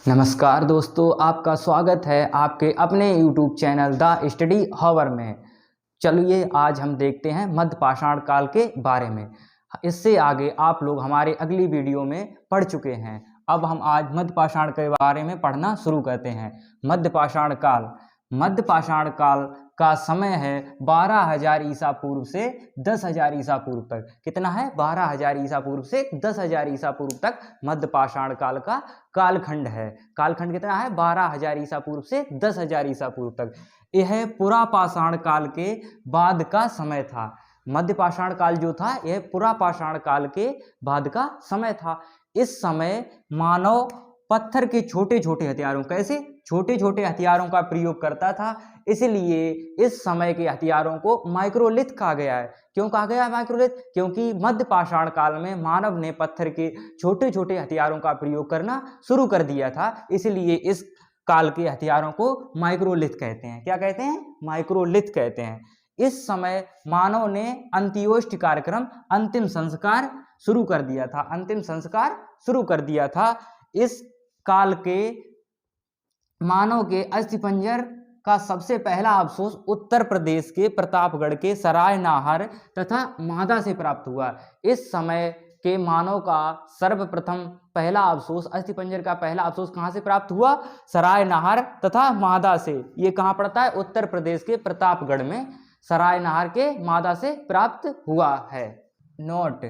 नमस्कार दोस्तों, आपका स्वागत है आपके अपने YouTube channel the study hover में। चलिए आज हम देखते हैं मध्य पाषाण काल के बारे में। इससे आगे आप लोग हमारे अगली वीडियो में पढ़ चुके हैं। अब हम आज मध्य पाषाण के बारे में पढ़ना शुरू करते हैं। मध्य पाषाण काल का समय है 12,000 ईसा पूर्व से 10,000 ईसा पूर्व तक। कितना है? 12,000 ईसा पूर्व से 10,000 ईसा पूर्व तक मध्य पाषाण काल का कालखंड है। कालखंड कितना है? 12,000 ईसा पूर्व से 10,000 ईसा पूर्व तक। यह पुरा पाषाण काल के बाद का समय था। मध्य पाषाण काल जो था यह पुरा पाषाण काल के बाद का समय था। इस समय मानव पत्थर के छोटे छोटे हथियारों, कैसे छोटे छोटे हथियारों का प्रयोग करता था, इसलिए इस समय के हथियारों को माइक्रोलिथ कहा गया है। क्यों कहा गया है माइक्रोलिथ? क्योंकि मध्य पाषाण काल में मानव ने पत्थर के छोटे छोटे हथियारों का प्रयोग करना शुरू कर दिया था, इसलिए इस काल के हथियारों को माइक्रोलिथ कहते हैं। क्या कहते हैं? माइक्रोलिथ कहते हैं। इस समय मानव ने अंत्योष्टि कार्यक्रम, अंतिम संस्कार शुरू कर दिया था। इस काल के मानव के अस्थिपंजर का सबसे पहला अवशेष उत्तर प्रदेश के प्रतापगढ़ के सराय नाहर तथा मादा से प्राप्त हुआ। इस समय के मानव का सर्वप्रथम पहला अवशेष, अस्थिपंजर का पहला अवशेष कहाँ से प्राप्त हुआ? सराय नाहर तथा मादा से। ये कहाँ पड़ता है? उत्तर प्रदेश के प्रतापगढ़ में सराय नाहर के मादा से प्राप्त हुआ है। नोट: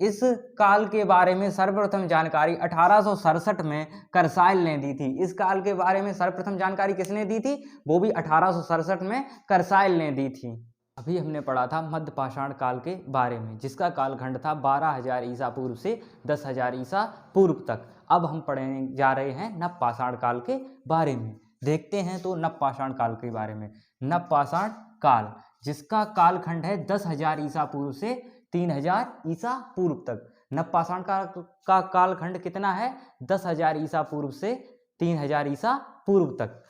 इस काल के बारे में सर्वप्रथम जानकारी 1867 में करसाइल ने दी थी। इस काल के बारे में सर्वप्रथम जानकारी किसने दी थी? वो भी 1867 में करसाइल ने दी थी। अभी हमने पढ़ा था मध्य पाषाण काल के बारे में, जिसका कालखंड था 12,000 ईसा पूर्व से 10,000 ईसा पूर्व तक। अब हम पढ़ने जा रहे हैं नव पाषाण काल के बारे में। देखते हैं तो नव पाषाण काल के बारे में। नव पाषाण काल, जिसका कालखंड है 10,000 ईसा पूर्व से 3,000 ईसा पूर्व तक। नव पाषाण का कालखंड कितना है? 10,000 ईसा पूर्व से 3,000 ईसा पूर्व तक।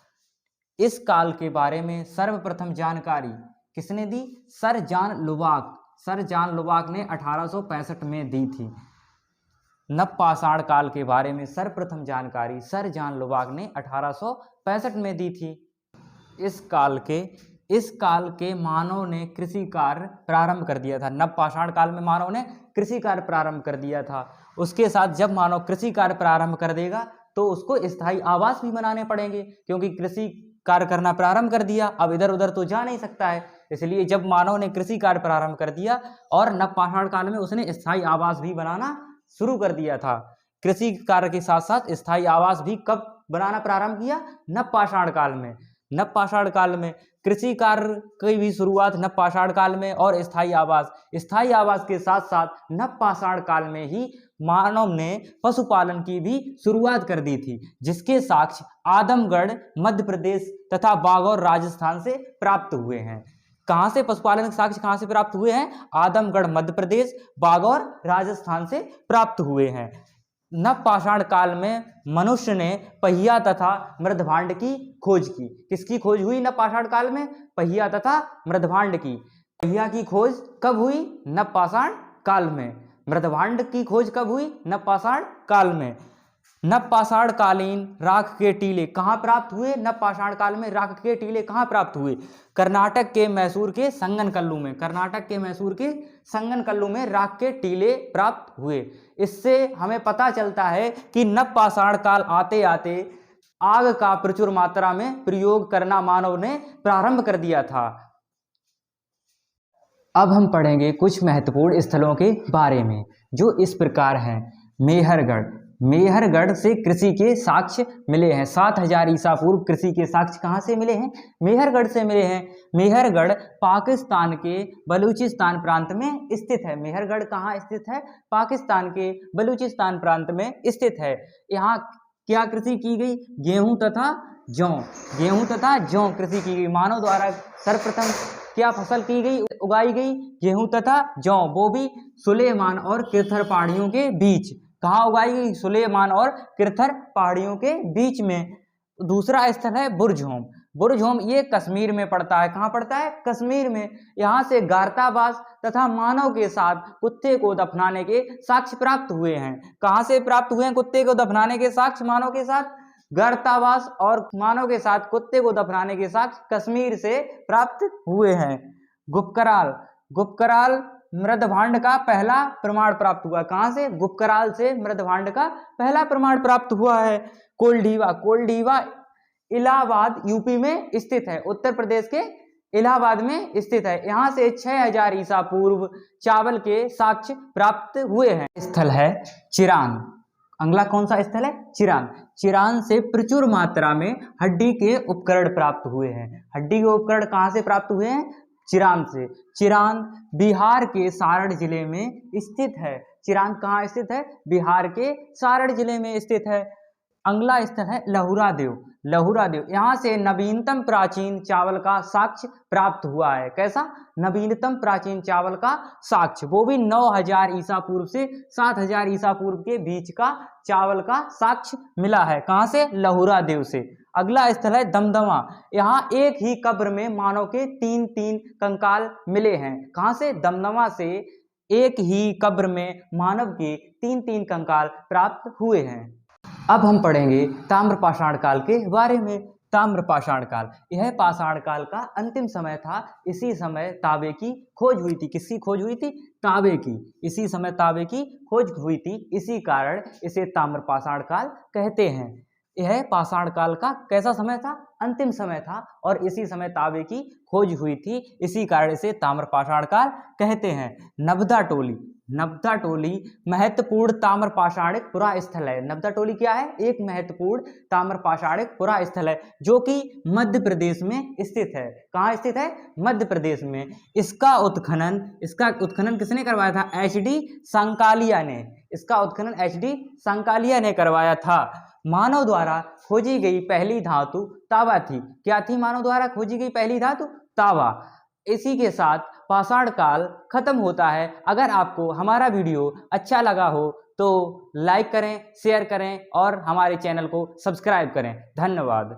इस काल के बारे में सर्वप्रथम जानकारी किसने दी? सर जॉन लुबाक ने 1865 में दी थी। नव पाषाण काल के बारे में सर्वप्रथम जानकारी सर जॉन लुबाक ने 1865 में दी थी। इस काल के मानव ने कृषि कार्य प्रारंभ कर दिया था। नव पाषाण काल में मानव ने कृषि कार्य प्रारंभ कर दिया था। उसके साथ जब मानव कृषि कार्य प्रारंभ कर देगा तो उसको स्थायी आवास भी बनाने पड़ेंगे, क्योंकि कृषि कार्य करना प्रारंभ कर दिया, अब इधर उधर तो जा नहीं सकता है। इसलिए जब मानव ने कृषि कार्य प्रारंभ कर दिया और नव पाषाण काल में उसने स्थायी आवास भी बनाना शुरू कर दिया था। कृषि कार्य के साथ साथ स्थायी आवास भी कब बनाना प्रारंभ किया? नव पाषाण काल में। नव पाषाण काल में कृषि कार्य की भी शुरुआत नव पाषाण काल में, और स्थायी आवास के साथ साथ नव पाषाण काल में ही मानव ने पशुपालन की भी शुरुआत कर दी थी, जिसके साक्ष्य आदमगढ़ मध्य प्रदेश तथा बागौर राजस्थान से प्राप्त हुए हैं। कहाँ से पशुपालन के साक्ष्य कहाँ से प्राप्त हुए हैं? आदमगढ़ मध्य प्रदेश, बागौर राजस्थान से प्राप्त हुए हैं। नव पाषाण काल में मनुष्य ने पहिया तथा मृदभांड की खोज की। किसकी खोज हुई नव पाषाण काल में? पहिया तथा मृदभांड की। पहिया की खोज कब हुई? नव पाषाण काल में। मृदभांड की खोज कब हुई? नव पाषाण काल में। नव पाषाण कालीन राख के टीले कहाँ प्राप्त हुए? नव पाषाण काल में राख के टीले कहाँ प्राप्त हुए? कर्नाटक के मैसूर के संगनकल्लू में राख के टीले प्राप्त हुए। इससे हमें पता चलता है कि नव पाषाण काल आते आते आग का प्रचुर मात्रा में प्रयोग करना मानव ने प्रारंभ कर दिया था। अब हम पढ़ेंगे कुछ महत्वपूर्ण स्थलों के बारे में, जो इस प्रकार हैं। मेहरगढ़ से कृषि के साक्ष्य मिले हैं। 7,000 ईसा पूर्व कृषि के साक्ष्य कहाँ से मिले हैं? मेहरगढ़ से मिले हैं। मेहरगढ़ पाकिस्तान के बलूचिस्तान प्रांत में स्थित है। मेहरगढ़ कहाँ स्थित है? पाकिस्तान के बलूचिस्तान प्रांत में स्थित है। यहाँ क्या कृषि की गई? गेहूं तथा जौ कृषि की गई। मानव द्वारा सर्वप्रथम क्या फसल की गई, उगाई गई? गेहूं तथा जौ, वो भी सुलेमान और किरथर पहाड़ियों के बीच। कहाँ उगाई गई? सुलेमान और किरथर पहाड़ियों के बीच में। दूसरा स्थल है बुरजहोम, ये कश्मीर में पड़ता है। कहाँ पड़ता है? कश्मीर में। यहाँ से गारताबास तथा मानव के साथ कुत्ते को दफनाने के साक्ष्य प्राप्त हुए हैं। कहाँ से प्राप्त हुए हैं कुत्ते को दफनाने के साक्ष्य मानव के साथ? गर्तावास और मानव के साथ कुत्ते को दफनाने के साक्ष्य कश्मीर से प्राप्त हुए हैं। गुपकराल, गुपकराल मृदभांड का पहला प्रमाण प्राप्त हुआ। कहां से? गुपकराल से मृदभांड का पहला प्रमाण प्राप्त हुआ है। कोल्डीवा, कोल्डीवा इलाहाबाद यूपी में स्थित है, उत्तर प्रदेश के इलाहाबाद में स्थित है। यहाँ से 6000 ईसा पूर्व चावल के साक्ष्य प्राप्त हुए हैं। स्थल है चिरान। अगला कौन सा स्थल है? चिरान। चिरान से प्रचुर मात्रा में हड्डी के उपकरण प्राप्त हुए हैं। हड्डी के उपकरण कहाँ से प्राप्त हुए हैं? चिरान से। चिरान बिहार के सारण जिले में स्थित है। चिरान कहाँ स्थित है? बिहार के सारण जिले में स्थित है। अगला स्थल है लहुरा देव। लहुरा देव, यहाँ से नवीनतम प्राचीन चावल का साक्ष्य प्राप्त हुआ है। कैसा? नवीनतम प्राचीन चावल का साक्ष्य, वो भी 9000 ईसा पूर्व से 7000 ईसा पूर्व के बीच का चावल का साक्ष्य मिला है। कहाँ से? लहुरा देव से। अगला स्थल है दमदमा। यहाँ एक ही कब्र में मानव के 3-3 कंकाल मिले हैं। कहाँ से? दमदमा से एक ही कब्र में मानव के 3-3 कंकाल प्राप्त हुए हैं। अब हम पढ़ेंगे ताम्र पाषाण काल के बारे में। ताम्र पाषाण काल, यह पाषाण काल का अंतिम समय था। इसी समय तांबे की खोज हुई थी। किसकी खोज हुई थी? तांबे की। इसी समय तांबे की खोज हुई थी, इसी कारण इसे ताम्र पाषाण काल कहते हैं। यह पाषाण काल का कैसा समय था? अंतिम समय था, और इसी समय तांबे की खोज हुई थी, इसी कारण इसे ताम्र पाषाण काल कहते हैं। नबदा टोली, नबदा टोली महत्वपूर्ण ताम्र पाषाणिक पुरा स्थल है। नबदा टोली क्या है? एक महत्वपूर्ण ताम्र पाषाणिक पुरा स्थल है, जो कि मध्य प्रदेश में स्थित है। कहाँ स्थित है? मध्य प्रदेश में। इसका उत्खनन किसने करवाया था? HD संकालिया ने। इसका उत्खनन HD संकालिया ने करवाया था। मानव द्वारा खोजी गई पहली धातु तांबा थी। क्या थी मानव द्वारा खोजी गई पहली धातु? तांबा। इसी के साथ पाषाण काल खत्म होता है। अगर आपको हमारा वीडियो अच्छा लगा हो तो लाइक करें, शेयर करें और हमारे चैनल को सब्सक्राइब करें। धन्यवाद।